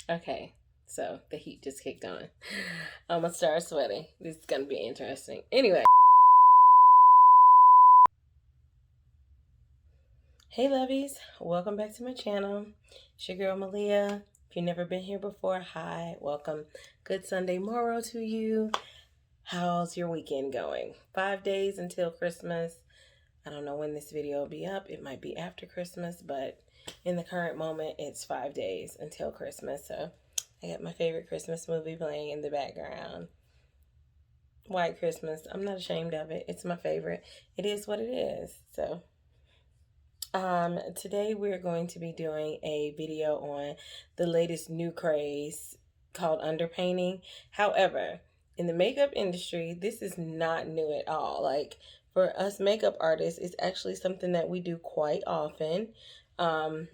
Okay, so the heat just kicked on. I'm gonna start sweating. This is gonna be interesting. Anyway, hey lovies, welcome back to my channel. It's your girl Malia. If you've never been here before, hi, welcome. Good Sunday morrow to you. How's your weekend going? 5 days until Christmas. I don't know when this video will be up. It might be after Christmas, but in the current moment, it's 5 days until Christmas. So I got my favorite Christmas movie playing in the background. White Christmas. I'm not ashamed of it. It's my favorite. It is what it is. So, today we're going to be doing a video on the latest new craze called underpainting. However, in the makeup industry, this is not new at all. Like, for us makeup artists, it's actually something that we do quite often. Um,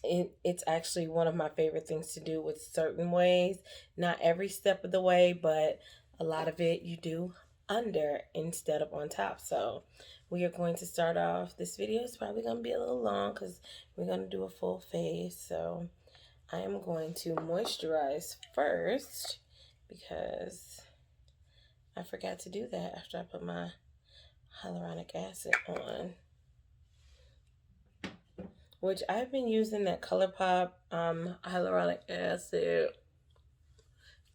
it's actually one of my favorite things to do with certain ways. Not every step of the way, but a lot of it you do under instead of on top. So we are going to start off. This video is probably going to be a little long because we're going to do a full face. So I am going to moisturize first because I forgot to do that after I put my hyaluronic acid on, which I've been using that ColourPop hyaluronic acid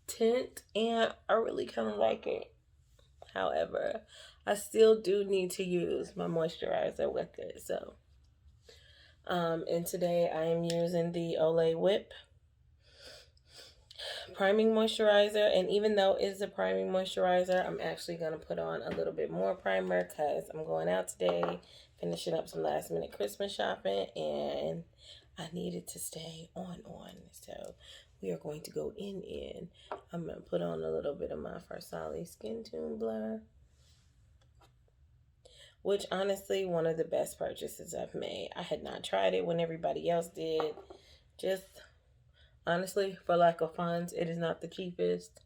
tint, and I really kind of like it. However, I still do need to use my moisturizer with it. So, and today I am using the Olay Whip priming moisturizer, and even though it's a priming moisturizer, I'm actually going to put on a little bit more primer because I'm going out today, finishing up some last minute Christmas shopping, and I needed to stay on. So we are going to go in. I'm going to put on a little bit of my Farsali Skin Tune Blur, which honestly, one of the best purchases I've made. I had not tried it when everybody else did. Just honestly, for lack of funds, it is not the cheapest.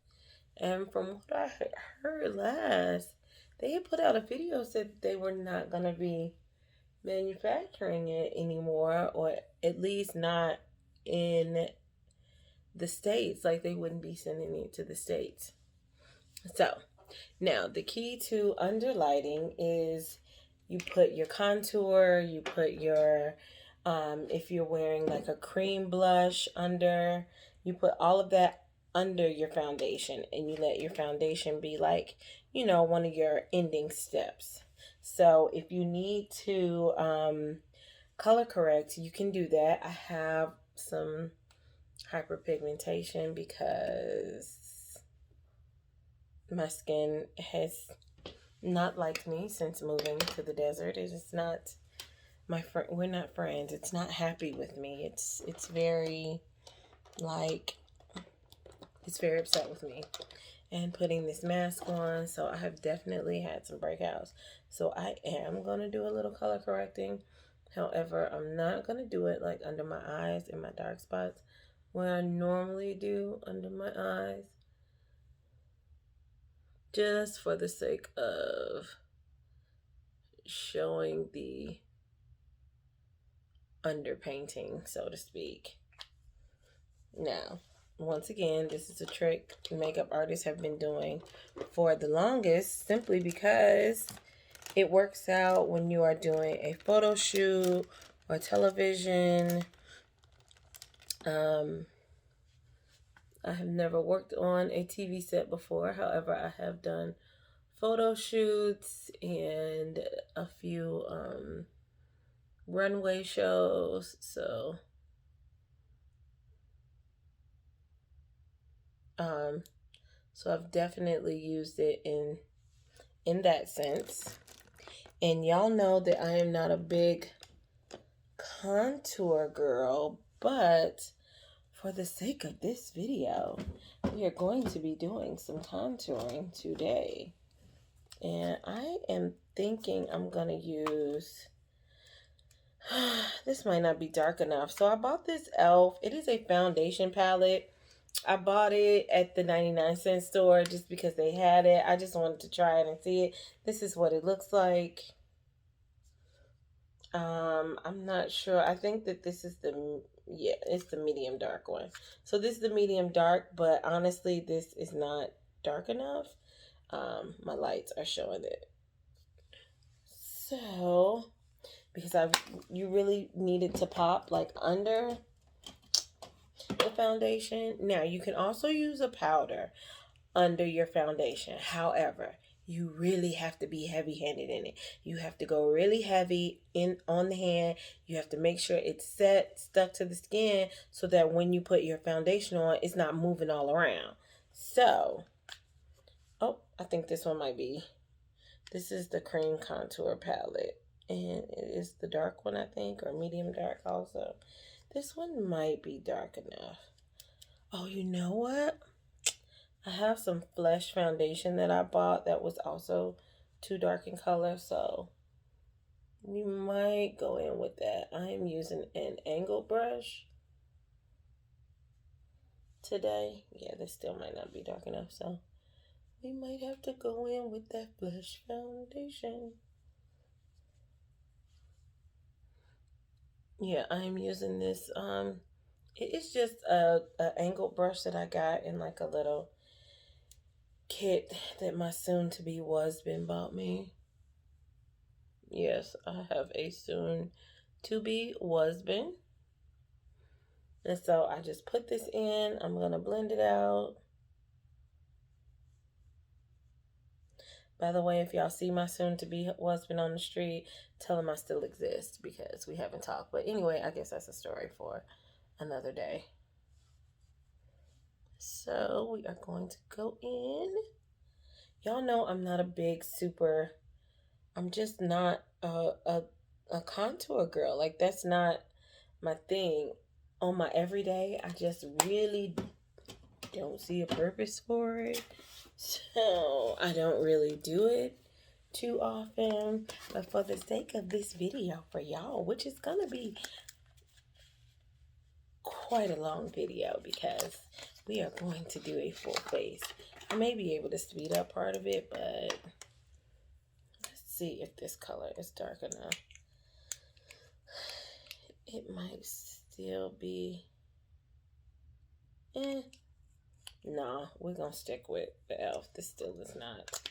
And from what I heard last, they had put out a video said they were not going to be manufacturing it anymore, or at least not in the States. Like, they wouldn't be sending it to the States. So, now the key to underlighting is you put your contour, you put your, if you're wearing like a cream blush under, you put all of that under your foundation, and you let your foundation be like, one of your ending steps. So if you need to color correct, you can do that. I have some hyperpigmentation because my skin has not liked me since moving to the desert. It is not my friend. We're not friends. It's not happy with me. It's very it's very upset with me. And putting this mask on, so I have definitely had some breakouts. So I am going to do a little color correcting. However, I'm not going to do it like under my eyes and my dark spots where I normally do under my eyes, just for the sake of showing the underpainting, so to speak. Now, once again, this is a trick makeup artists have been doing for the longest, simply because it works out when you are doing a photo shoot or television. I have never worked on a TV set before. However, I have done photo shoots and a few runway shows. So I've definitely used it in that sense. And y'all know that I am not a big contour girl, but for the sake of this video, we are going to be doing some contouring today. And I am thinking I'm going to use, this might not be dark enough. So I bought this e.l.f. It is a foundation palette. I bought it at the 99-cent store just because they had it. I just wanted to try it and see it. This is what it looks like. I'm not sure. I think that this is the Yeah, it's the medium dark one. So this is the medium dark, but honestly, this is not dark enough. My lights are showing it. So, because you really needed to pop like under the foundation. Now, you can also use a powder under your foundation. However, you really have to be heavy-handed in it. You have to go really heavy in on the hand. You have to make sure it's stuck to the skin so that when you put your foundation on, it's not moving all around. So, oh, I think this one might be. This is the cream contour palette. And it is the dark one, I think, or medium dark also. This one might be dark enough. Oh, you know what? I have some Flesh foundation that I bought that was also too dark in color, so we might go in with that. I am using an angle brush today. Yeah, this still might not be dark enough, so we might have to go in with that Flesh foundation. Yeah, I'm using this. It is just a angle brush that I got in like a little kit that my soon-to-be husband bought me. Yes, I have a soon-to-be husband. And so I just put this in. I'm going to blend it out. By the way, if y'all see my soon-to-be husband on the street, tell him I still exist because we haven't talked. But anyway, I guess that's a story for another day. So we are going to go in. Y'all know I'm not a big super, I'm just not a contour girl. Like, that's not my thing. On my everyday, I just really don't see a purpose for it. So I don't really do it too often. But for the sake of this video for y'all, which is going to be quite a long video because we are going to do a full face. I may be able to speed up part of it, but let's see if this color is dark enough. It might still be... No, we're going to stick with the e.l.f. This still is not.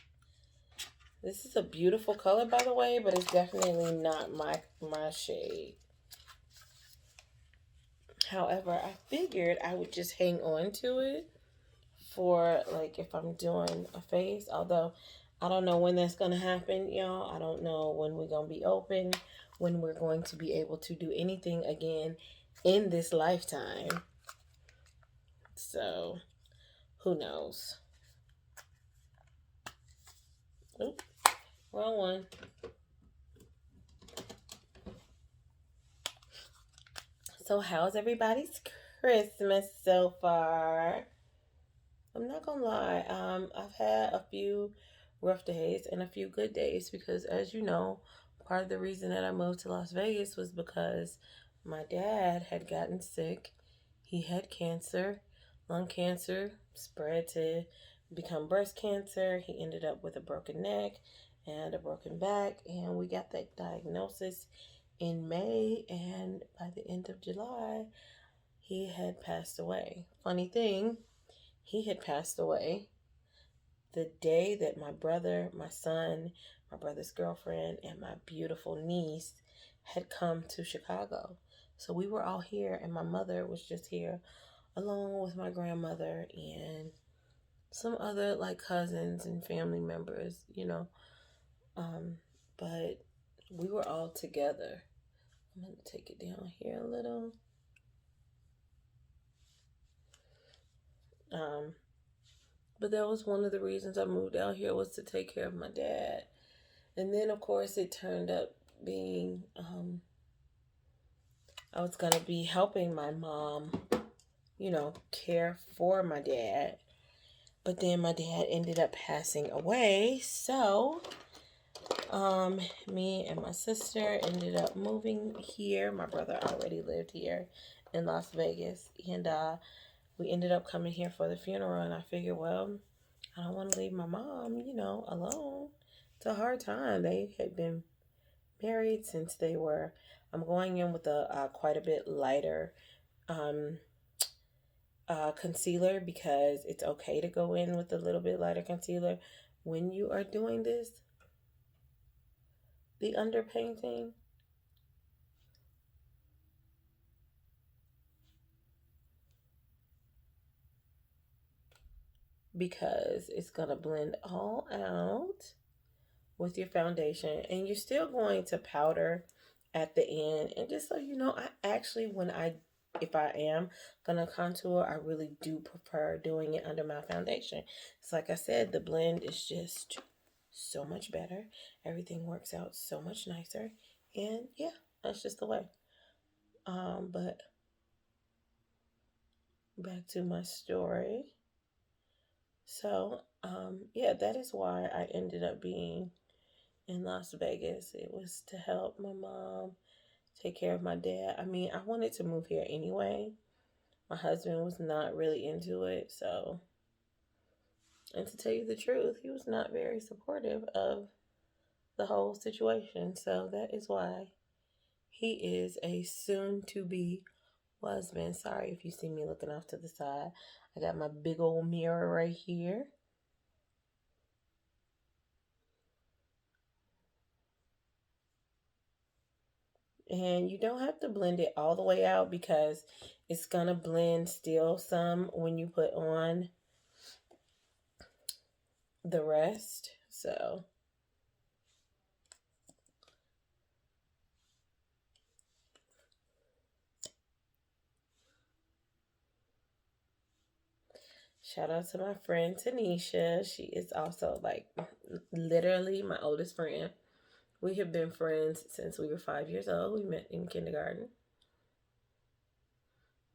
This is a beautiful color, by the way, but it's definitely not my shade. However, I figured I would just hang on to it for, like, if I'm doing a face. Although, I don't know when that's going to happen, y'all. I don't know when we're going to be open, when we're going to be able to do anything again in this lifetime. So, who knows? Oop, wrong one. So, how's everybody's Christmas so far? I'm not gonna lie. I've had a few rough days and a few good days because, as you know, part of the reason that I moved to Las Vegas was because my dad had gotten sick. He had cancer, lung cancer, spread to become breast cancer. He ended up with a broken neck and a broken back, and we got that diagnosis in May, and by the end of July, he had passed away. Funny thing, he had passed away the day that my brother, my son, my brother's girlfriend, and my beautiful niece had come to Chicago. So we were all here, and my mother was just here along with my grandmother and some other like cousins and family members, you know. But we were all together. I'm going to take it down here a little. But that was one of the reasons I moved out here, was to take care of my dad. And then, of course, it turned up being, I was going to be helping my mom, you know, care for my dad. But then my dad ended up passing away. So, me and my sister ended up moving here. My brother already lived here in Las Vegas. And we ended up coming here for the funeral. And I figured, well, I don't want to leave my mom, you know, alone. It's a hard time. They had been married since they were... I'm going in with a quite a bit lighter um, concealer, because it's okay to go in with a little bit lighter concealer when you are doing this, the underpainting. Because it's going to blend all out with your foundation, and you're still going to powder at the end. And just so you know, I actually, if I am gonna contour, I really do prefer doing it under my foundation. It's like I said, the blend is just so much better. Everything works out so much nicer, and yeah, that's just the way. But back to my story. So, yeah, that is why I ended up being in Las Vegas. It was to help my mom take care of my dad. I mean, I wanted to move here anyway. My husband was not really into it. So, and to tell you the truth, he was not very supportive of the whole situation. So, that is why he is a soon to be husband. Sorry if you see me looking off to the side. I got my big old mirror right here. And you don't have to blend it all the way out because it's going to blend still some when you put on the rest. So, shout out to my friend Tanisha. She is also like literally my oldest friend. We have been friends since we were 5 years old. We met in kindergarten.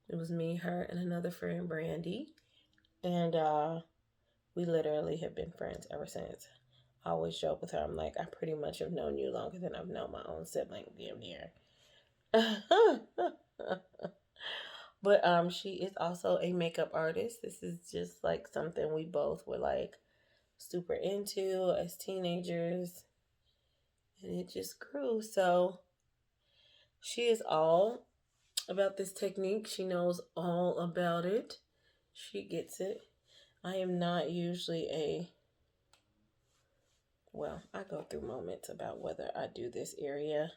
It was me, her, and another friend, Brandy. And we literally have been friends ever since. I always joke with her. I'm like, I pretty much have known you longer than I've known my own sibling, damn near. But she is also a makeup artist. This is just like something we both were like super into as teenagers, and it just grew. So she is all about this technique. She knows all about it. She gets it. I am not usually I go through moments about whether I do this area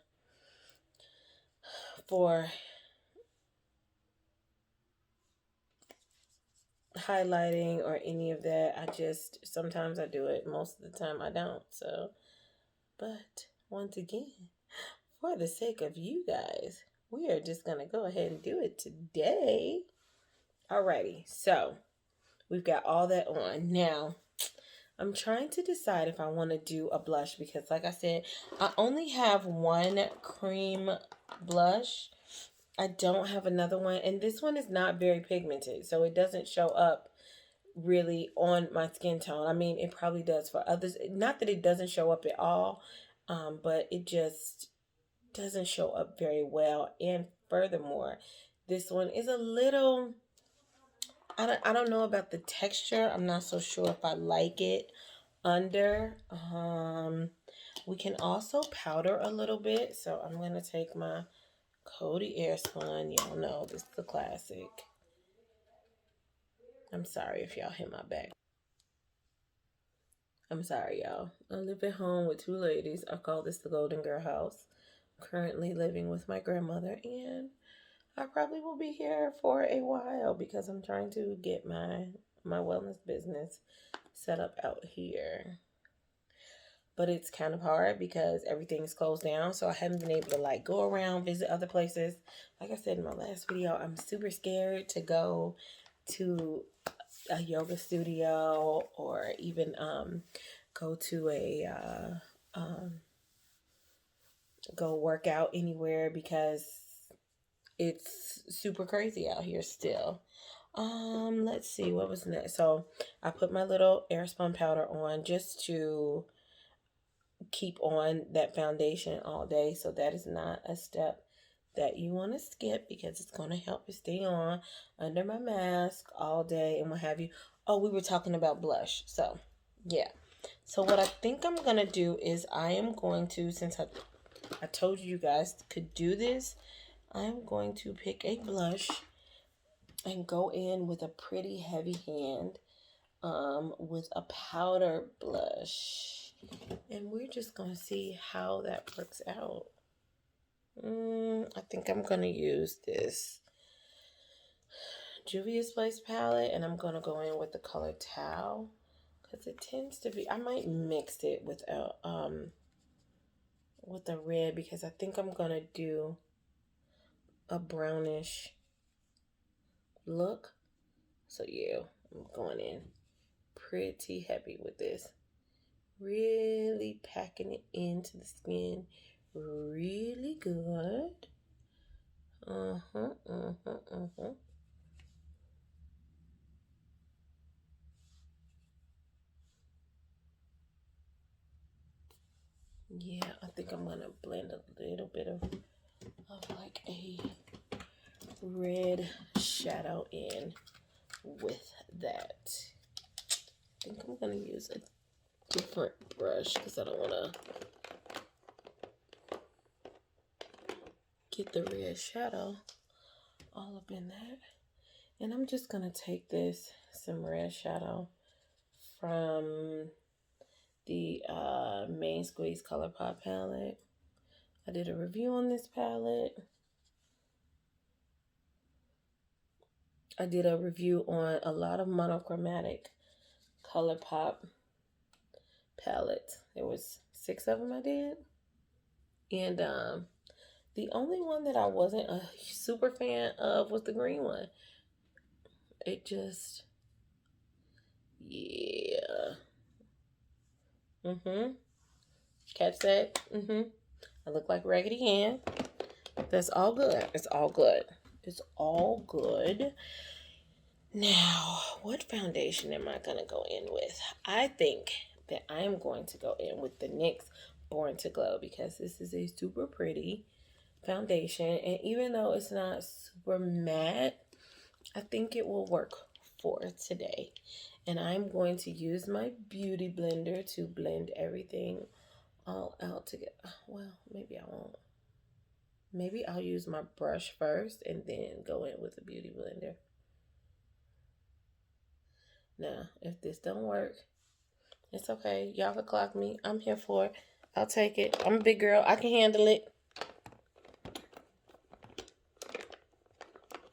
for highlighting or any of that. Sometimes I do it, most of the time I don't. So, but once again, for the sake of you guys, we are just going to go ahead and do it today. Alrighty, so we've got all that on. Now, I'm trying to decide if I want to do a blush because, like I said, I only have one cream blush. I don't have another one, and this one is not very pigmented, so it doesn't show up really on my skin tone. I mean, it probably does for others. Not that it doesn't show up at all, but it just doesn't show up very well. And furthermore, this one is a little, I don't know about the texture. I'm not so sure if I like it under. We can also powder a little bit. So I'm going to take my Cody Airspun. Y'all know this is the classic. I'm sorry if y'all hear my back. I'm sorry, y'all. I live at home with two ladies. I call this the Golden Girl House. I'm currently living with my grandmother, and I probably will be here for a while because I'm trying to get my wellness business set up out here. But it's kind of hard because everything's closed down, so I haven't been able to like go around, visit other places. Like I said in my last video, I'm super scared to go to a yoga studio or even go to go work out anywhere because it's super crazy out here still. Let's see what was next. So I put my little Airspun powder on just to keep on that foundation all day. So that is not a step that you want to skip because it's going to help you stay on under my mask all day and what have you. Oh, we were talking about blush. So, yeah. So what I think I'm going to do is I am going to, since I told you guys could do this, I'm going to pick a blush and go in with a pretty heavy hand with a powder blush. And we're just going to see how that works out. I think I'm going to use this Juvia's Place palette, and I'm going to go in with the color Tau, because it tends to be, I might mix it with a red, because I think I'm going to do a brownish look. So yeah, I'm going in pretty heavy with this. Really packing it into the skin really good. Yeah, I think I'm gonna blend a little bit of like a red shadow in with that. I think I'm gonna use a different brush because I don't wanna get the red shadow all up in that. And I'm just gonna take some red shadow from the Main Squeeze ColourPop palette. I did a review on this palette. I did a review on a lot of monochromatic ColourPop palettes. There was 6 of them I did. And the only one that I wasn't a super fan of was the green one. It just, yeah. Catch that? I look like Raggedy Ann. That's all good. It's all good. It's all good. Now, what foundation am I going to go in with? I think that I am going to go in with the NYX Born to Glow, because this is a super pretty foundation. And even though it's not super matte, I think it will work for today. And I'm going to use my beauty blender to blend everything all out together. Well, maybe I won't. Maybe I'll use my brush first and then go in with the beauty blender. Now, if this don't work, it's okay. Y'all can clock me. I'm here for it. I'll take it. I'm a big girl. I can handle it.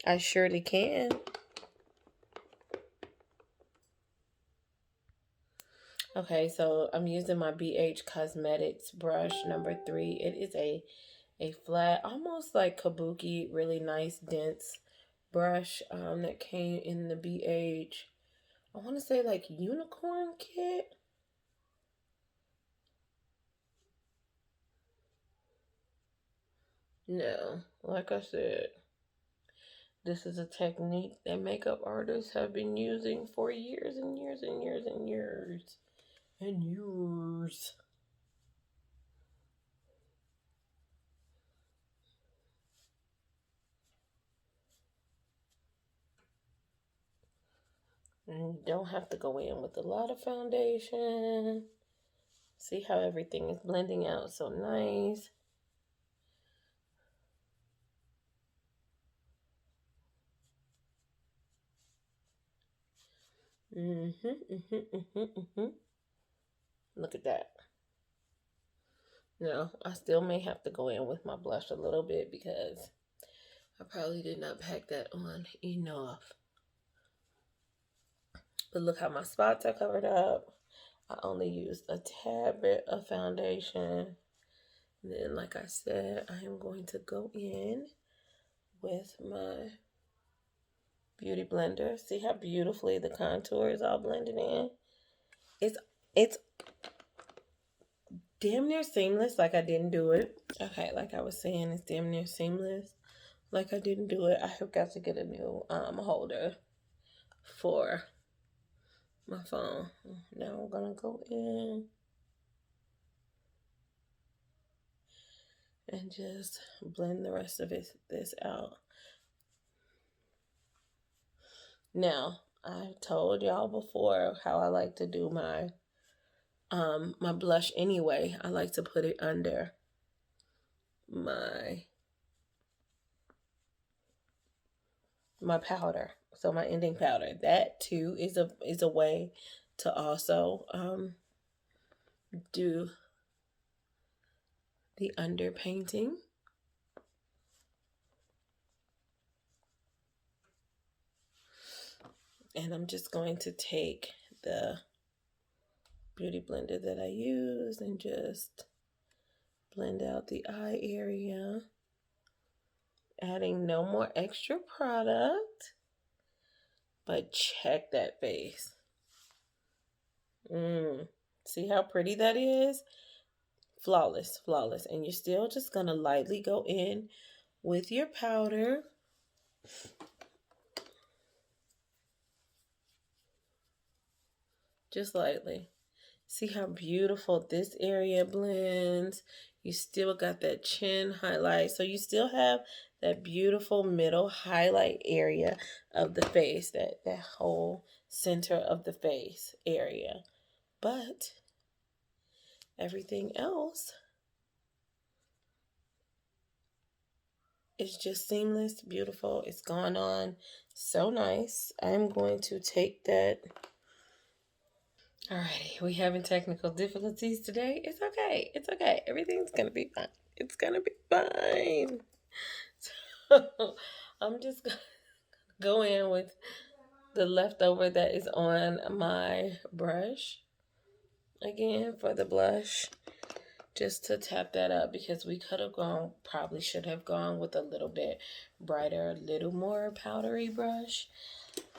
I surely can. Okay, so I'm using my BH Cosmetics brush number 3. It is a flat, almost like kabuki, really nice, dense brush that came in the BH, I want to say like unicorn kit. No, like I said, this is a technique that makeup artists have been using for years and years and years and years and years. And you don't have to go in with a lot of foundation. See how everything is blending out so nice. Look at that. Now, I still may have to go in with my blush a little bit because I probably did not pack that on enough. But look how my spots are covered up. I only used a tad bit of foundation. And then, like I said, I am going to go in with my beauty blender. See how beautifully the contour is all blended in? It's damn near seamless, like I didn't do it. Okay, like I was saying, it's damn near seamless, like I didn't do it. I have got to get a new holder for my phone. Now I'm gonna go in and just blend the rest of this out. Now, I've told y'all before how I like to do my my blush anyway. I like to put it under my my powder. So my ending powder. That too is a way to also do the underpainting. And I'm just going to take the beauty blender that I use and just blend out the eye area. Adding no more extra product. But check that face. See how pretty that is? Flawless, flawless. And you're still just going to lightly go in with your powder. Just lightly. See how beautiful this area blends. You still got that chin highlight. So you still have that beautiful middle highlight area of the face, that whole center of the face area. But everything else is just seamless, beautiful. It's gone on so nice. I'm going to take that. Alrighty, we having technical difficulties today. It's okay. It's okay. Everything's gonna be fine. It's gonna be fine. So I'm just gonna go in with the leftover that is on my brush again for the blush, just to tap that up, because we could have probably should have gone with a little bit brighter, a little more powdery brush.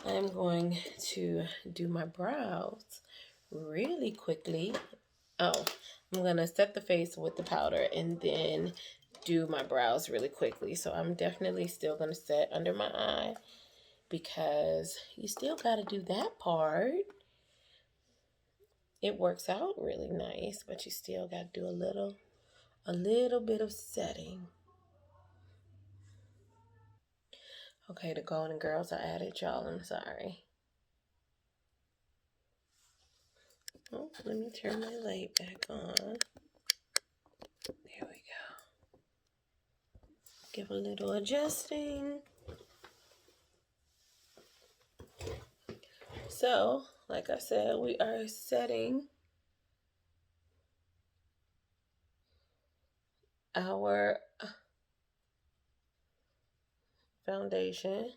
I'm going to do my brows really quickly. Oh, I'm going to set the face with the powder and then do my brows really quickly. So I'm definitely still going to set under my eye, because you still got to do that part. It works out really nice, but you still got to do a little bit of setting. Okay, the Golden Girls I added, y'all. I'm sorry. Oh, let me turn my light back on. There we go. Give a little adjusting. So, like I said, we are setting our foundation.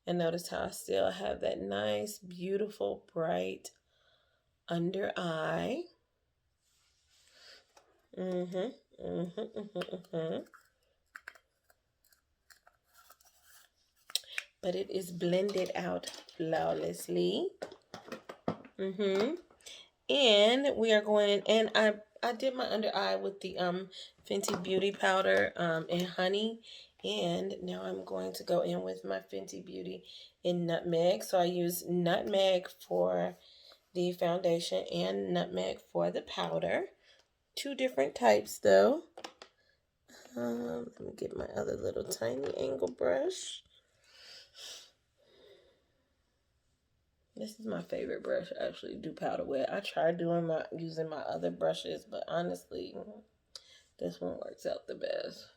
And notice how I still have that nice, beautiful, bright under eye. But it is blended out flawlessly. And we are going, and I did my under eye with the Fenty Beauty powder and honey. And now I'm going to go in with my Fenty Beauty in nutmeg. So I use nutmeg for the foundation and nutmeg for the powder. Two different types though. Let me get my other little tiny angle brush. This is my favorite brush to actually do powder with. I tried using my other brushes, but honestly, this one works out the best.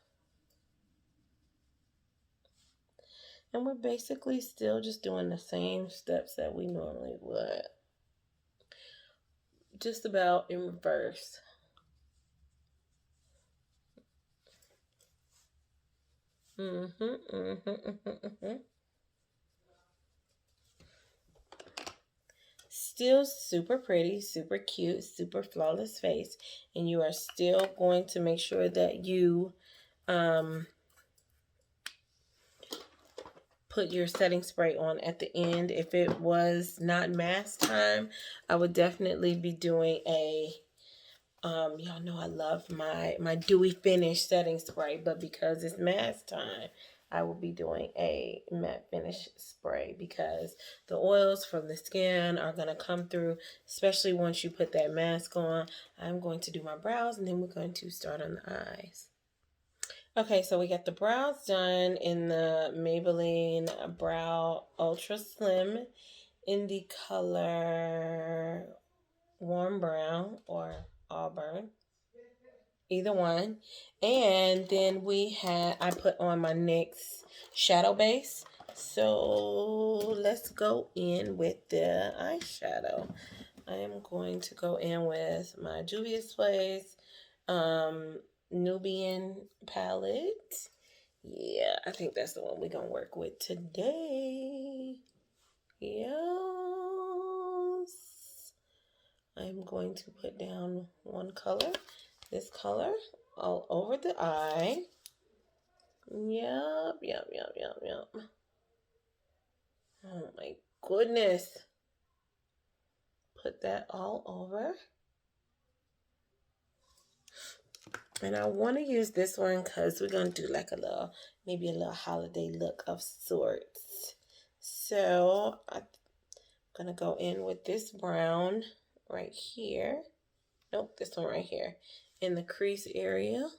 And we're basically still just doing the same steps that we normally would. Just about in reverse. Still super pretty, super cute, super flawless face. And you are still going to make sure that you put your setting spray on at the end. If it was not mask time, I would definitely be doing a y'all know I love my dewy finish setting spray, but because it's mask time, I will be doing a matte finish spray, because the oils from the skin are going to come through, especially once you put that mask on. I'm going to do my brows, and then we're going to start on the eyes. Okay, so we got the brows done in the Maybelline Brow Ultra Slim in the color warm brown or auburn. either one. And then I put on my NYX shadow base. So let's go in with the eyeshadow. I am going to go in with my Juvia's Place Nubian palette. Yeah, I think that's the one we're going to work with today. Yes. I'm going to put down one color, this color, all over the eye. Yup, yup, yup, yup, yup. Oh my goodness. Put that all over. And I want to use this one because we're going to do like maybe a little holiday look of sorts. So I'm going to go in with this brown right here. Nope, this one right here in the crease area.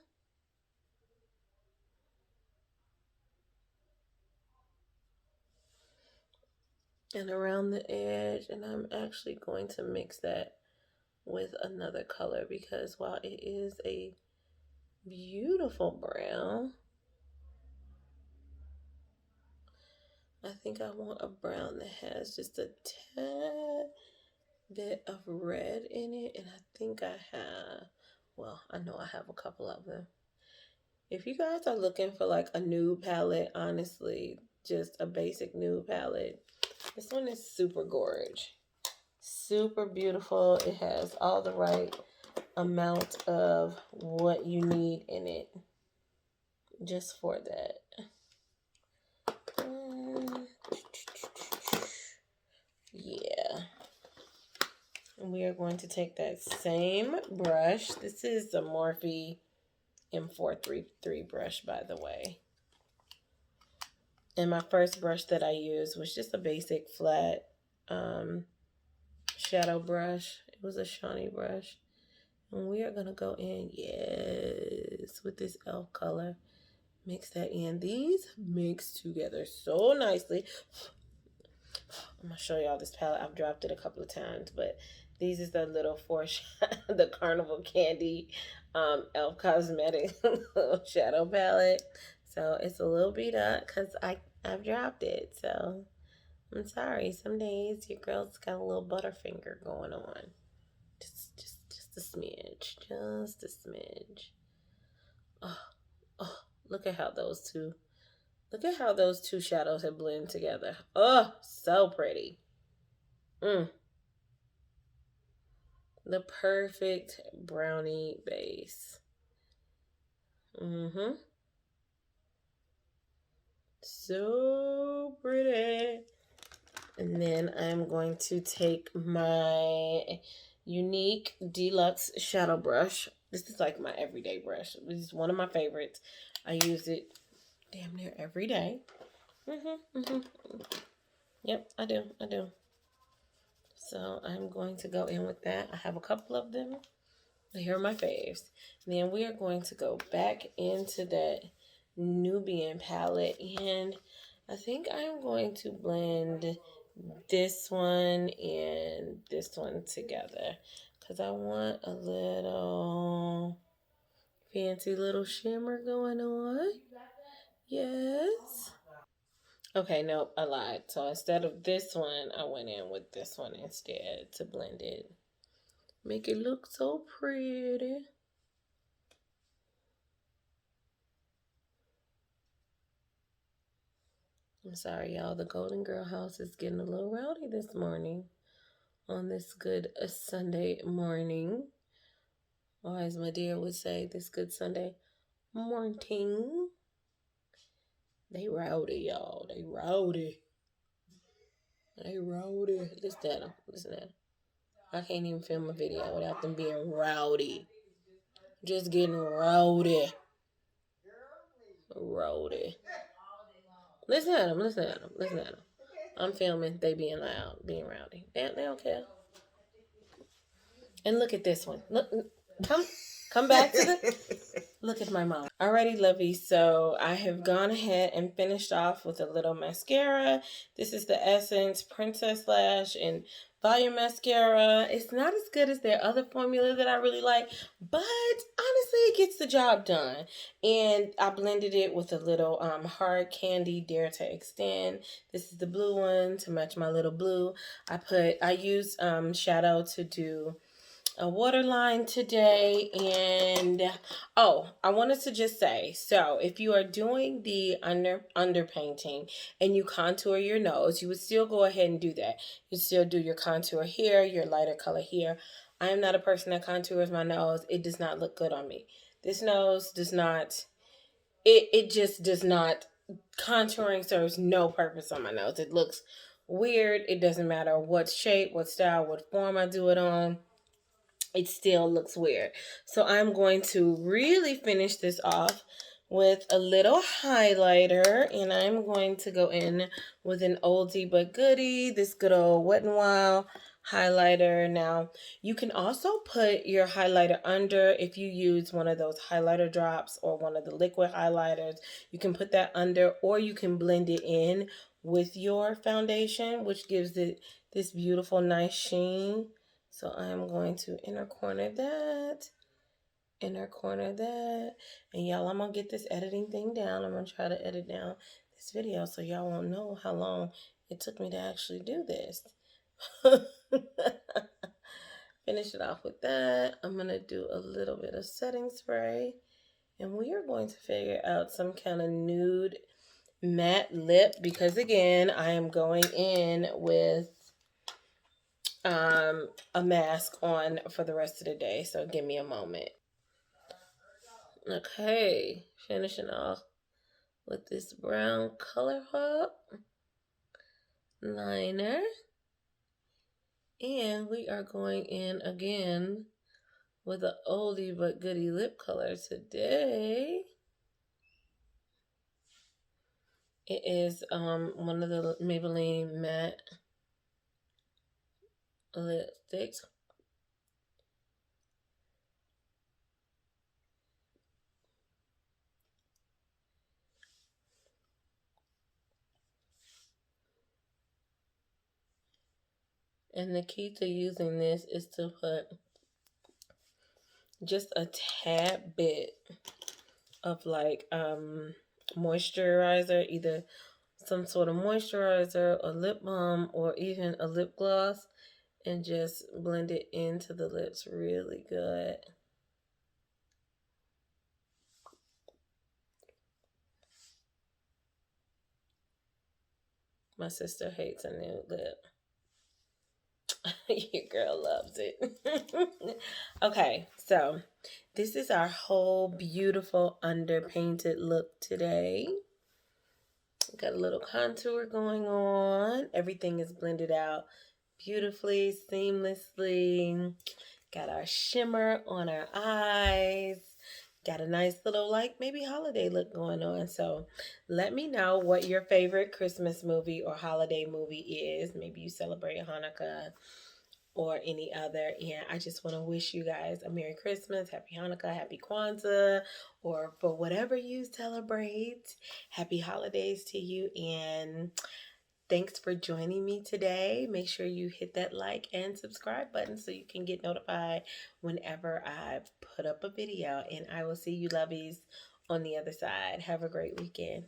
And around the edge. And I'm actually going to mix that with another color because while it is a beautiful brown, I think I want a brown that has just a tad bit of red in it. And I think I know I have a couple of them. If you guys are looking for like a nude palette, honestly, just a basic nude palette, this one is super gorgeous. Super beautiful. It has all the right amount of what you need in it just for that. Yeah. And we are going to take that same brush. This is the Morphe M433 brush, by the way. And my first brush that I used was just a basic flat shadow brush. It was a shiny brush. And we are going to go in, yes, with this elf color. Mix that in. These mix together so nicely. I'm going to show y'all this palette. I've dropped it a couple of times, but these is the little the Carnival Candy elf cosmetic shadow palette. So it's a little beat up because I've dropped it. So I'm sorry. Some days your girl's got a little butterfinger going on. Just a smidge. Just a smidge. Oh, look at how those two shadows have blended together. Oh, so pretty. The perfect brownie base. So pretty. And then I'm going to take my Unique Deluxe Shadow Brush. This is like my everyday brush. This is one of my favorites. I use it damn near every day. Yep, I do. So I'm going to go in with that. I have a couple of them. Here are my faves. And then we are going to go back into that Nubian palette. And I think I'm going to blend this one and this one together. Because I want a little fancy little shimmer going on. Yes. Okay, nope, I lied. So instead of this one, I went in with this one instead to blend it. Make it look so pretty. I'm sorry, y'all. The Golden Girl house is getting a little rowdy this morning on this good Sunday morning. Or as my dear would say, this good Sunday morning. They rowdy, y'all. They rowdy. Listen at them. I can't even film a video without them being rowdy. Just getting rowdy. Listen at them. I'm filming. They being loud, being rowdy. They don't care. And look at this one. Look, come back to the. Look at my mom. Alrighty, lovey. So I have gone ahead and finished off with a little mascara. This is the Essence Princess Lash and Volume Mascara. It's not as good as their other formula that I really like, but honestly, it gets the job done. And I blended it with a little Hard Candy Dare to Extend. This is the blue one to match my little blue. I used shadow to do a waterline today. And oh, I wanted to just say, so if you are doing the underpainting and you contour your nose, you would still go ahead and do that. You still do your contour here, your lighter color here. I am not a person that contours my nose. It does not look good on me. This nose does not, it just does not. Contouring serves no purpose on my nose. It looks weird. It doesn't matter what shape, what style, what form I do it on, it still looks weird. So I'm going to really finish this off with a little highlighter, and I'm going to go in with an oldie but goodie, this good old Wet n Wild highlighter. Now, you can also put your highlighter under if you use one of those highlighter drops or one of the liquid highlighters. You can put that under, or you can blend it in with your foundation, which gives it this beautiful, nice sheen. So I'm going to inner corner that, and y'all, I'm going to get this editing thing down. I'm going to try to edit down this video so y'all won't know how long it took me to actually do this. Finish it off with that. I'm going to do a little bit of setting spray, and we are going to figure out some kind of nude matte lip, because again, I am going in with a mask on for the rest of the day. So give me a moment. Okay, finishing off with this brown color hop liner. And we are going in again with an oldie but goodie lip color today. It is one of the Maybelline matte lipsticks. And the key to using this is to put just a tad bit of like moisturizer, either some sort of moisturizer, a lip balm, or even a lip gloss, and just blend it into the lips really good. My sister hates a nude lip. Your girl loves it. Okay, so this is our whole beautiful underpainted look today. Got a little contour going on. Everything is blended out beautifully, seamlessly. Got our shimmer on our eyes. Got a nice little, like, maybe holiday look going on. So let me know what your favorite Christmas movie or holiday movie is. Maybe you celebrate Hanukkah or any other. And I just want to wish you guys a Merry Christmas, Happy Hanukkah, Happy Kwanzaa, or for whatever you celebrate. Happy holidays to you. And thanks for joining me today. Make sure you hit that like and subscribe button so you can get notified whenever I put up a video. And I will see you lovies on the other side. Have a great weekend.